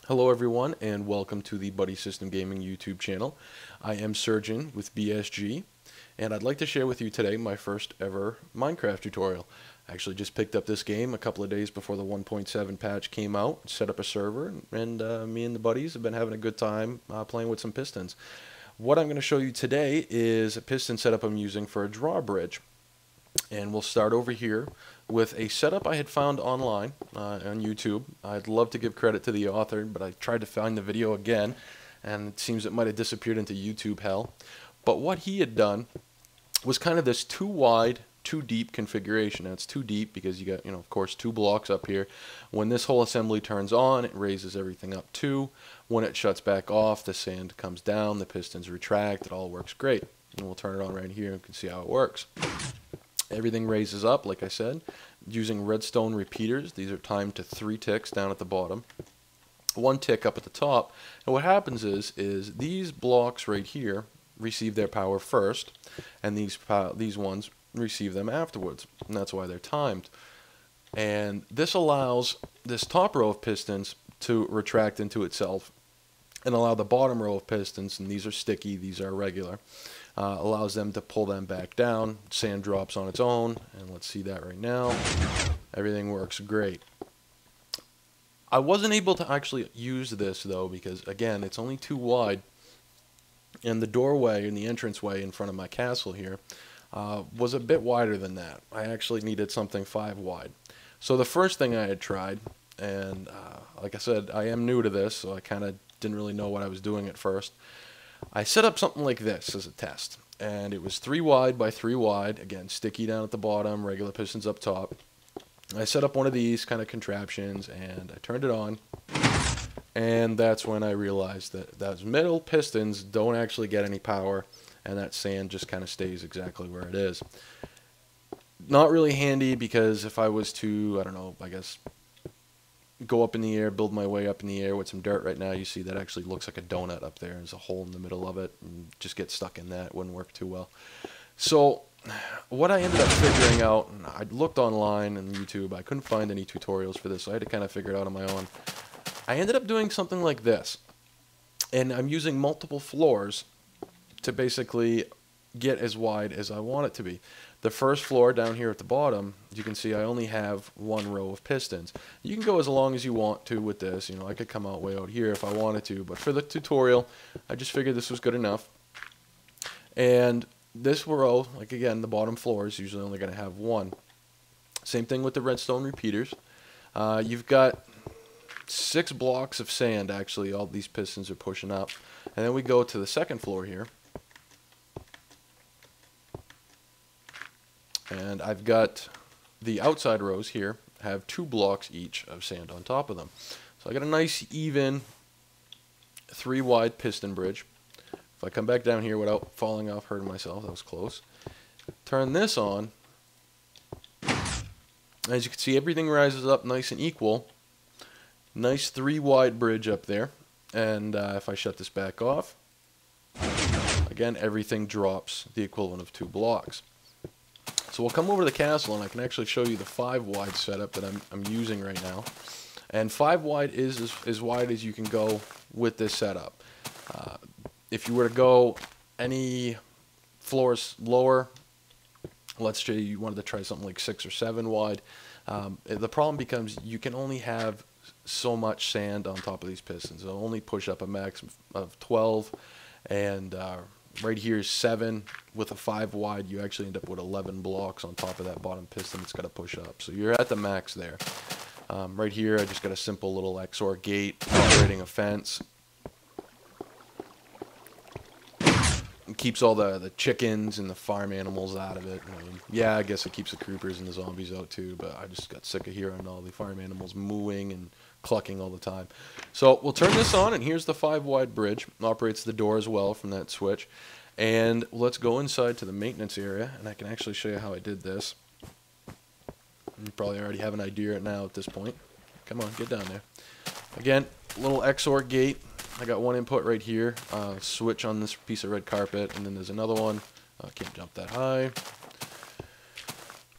Hello everyone and welcome to the Buddy System Gaming YouTube channel. I am Surgeon with BSG and I'd like to share with you today my first ever Minecraft tutorial. I actually just picked up this game a couple of days before the 1.7 patch came out, set up a server, and me and the buddies have been having a good time playing with some pistons. What I'm going to show you today is a piston setup I'm using for a drawbridge. And we'll start over here with a setup I had found online on YouTube. I'd love to give credit to the author, but I tried to find the video again, and it seems it might have disappeared into YouTube hell. But what he had done was kind of this too wide, too deep configuration. Now it's too deep because you got, of course, two blocks up here. When this whole assembly turns on, it raises everything up too. When it shuts back off, the sand comes down, the pistons retract, it all works great. And we'll turn it on right here and you can see how it works. Everything raises up, like I said, using redstone repeaters. These are timed to 3 ticks down at the bottom, 1 tick up at the top. And what happens is these blocks right here receive their power first, and these ones receive them afterwards. And that's why they're timed. And this allows this top row of pistons to retract into itself and allow the bottom row of pistons, and these are sticky, these are regular, allows them to pull them back down. Sand drops on its own, and let's see that right now. Everything works great. I wasn't able to actually use this though because again it's only too wide, and the doorway and the entranceway in front of my castle here was a bit wider than that. I actually needed something 5 wide. So the first thing I had tried, and like I said, I am new to this, so I kind of didn't really know what I was doing at first. I set up something like this as a test, and it was 3 wide by 3 wide, again sticky down at the bottom, regular pistons up top. I set up one of these kind of contraptions and I turned it on, and that's when I realized that those middle pistons don't actually get any power, and that sand just kind of stays exactly where it is. Not really handy because if I was to, I don't know, I guess go up in the air, build my way up in the air with some dirt right now, you see that actually looks like a donut up there. There's a hole in the middle of it, and just get stuck in that. It wouldn't work too well. So what I ended up figuring out, and I looked online and YouTube, I couldn't find any tutorials for this, so I had to kind of figure it out on my own. I ended up doing something like this, and I'm using multiple floors to basically get as wide as I want it to be. The first floor down here at the bottom, you can see I only have 1 row of pistons. You can go as long as you want to with this. I could come out way out here if I wanted to, but for the tutorial, I just figured this was good enough. And this row, like again, the bottom floor is usually only going to have 1. Same thing with the redstone repeaters. You've got 6 blocks of sand, actually, all these pistons are pushing up. And then we go to the second floor here. And I've got the outside rows here have 2 blocks each of sand on top of them. So I got a nice even 3 wide piston bridge. If I come back down here without falling off, hurting myself, that was close. Turn this on. As you can see, everything rises up nice and equal. Nice 3 wide bridge up there. And if I shut this back off, again, everything drops the equivalent of 2 blocks. So we'll come over to the castle and I can actually show you the 5 wide setup that I'm using right now. And 5 wide is as wide as you can go with this setup. If you were to go any floors lower, let's say you wanted to try something like 6 or 7 wide, the problem becomes you can only have so much sand on top of these pistons. It'll only push up a max of 12, and right here is 7. With a 5 wide, you actually end up with 11 blocks on top of that bottom piston that's got to push up. So you're at the max there. Right here, I just got a simple little XOR gate operating a fence. It keeps all the chickens and the farm animals out of it. Yeah, I guess it keeps the creepers and the zombies out too, but I just got sick of hearing all the farm animals mooing and clucking all the time. So we'll turn this on, and here's the 5 wide bridge. It operates the door as well from that switch. And let's go inside to the maintenance area, and I can actually show you how I did this. You probably already have an idea now at this point. Come on, get down there. Again, little XOR gate. I got 1 input right here, switch on this piece of red carpet, and then there's another one. I can't jump that high.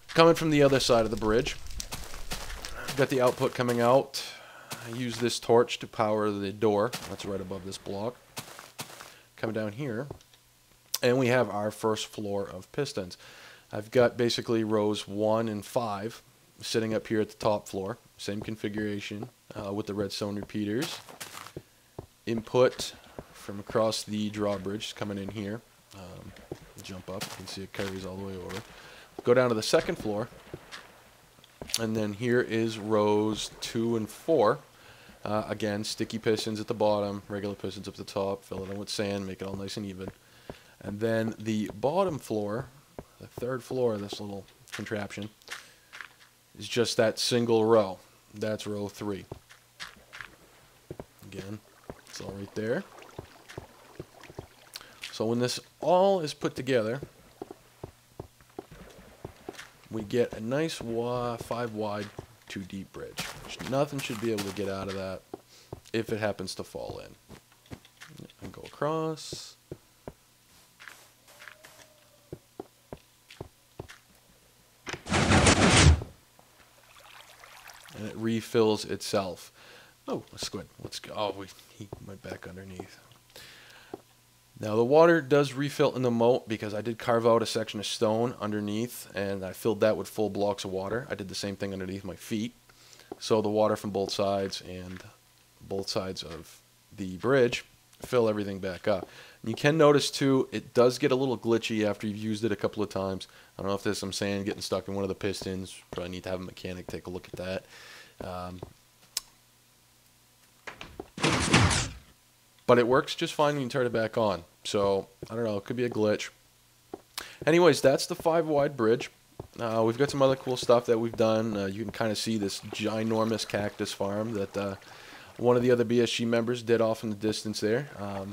Coming from the other side of the bridge, got the output coming out. I use this torch to power the door. That's right above this block. Coming down here, and we have our first floor of pistons. I've got basically rows 1 and 5 sitting up here at the top floor. Same configuration with the redstone repeaters. Input from across the drawbridge coming in here. Jump up, you can see it carries all the way over. Go down to the second floor, and then here is rows 2 and 4. Again, sticky pistons at the bottom, regular pistons up the top, fill it in with sand, make it all nice and even. And then the bottom floor, the third floor of this little contraption, is just that single row. That's row 3. Again, it's all right there. So when this all is put together, we get a nice 5 wide, 2 deep bridge. Nothing should be able to get out of that if it happens to fall in. And go across. And it refills itself. Oh, a squid. Let's go. Oh, he went back underneath. Now the water does refill in the moat because I did carve out a section of stone underneath and I filled that with full blocks of water. I did the same thing underneath my feet. So the water from both sides and both sides of the bridge fill everything back up. And you can notice too, it does get a little glitchy after you've used it a couple of times. I don't know if there's some sand getting stuck in one of the pistons. Probably need to have a mechanic take a look at that. But it works just fine when you turn it back on. So, I don't know, it could be a glitch. Anyways, that's the 5 wide bridge. We've got some other cool stuff that we've done. You can kind of see this ginormous cactus farm that one of the other BSG members did off in the distance there.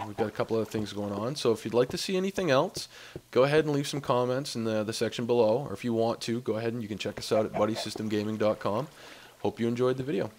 We've got a couple other things going on. So if you'd like to see anything else, go ahead and leave some comments in the section below. Or if you want to, go ahead and you can check us out at buddysystemgaming.com. Hope you enjoyed the video.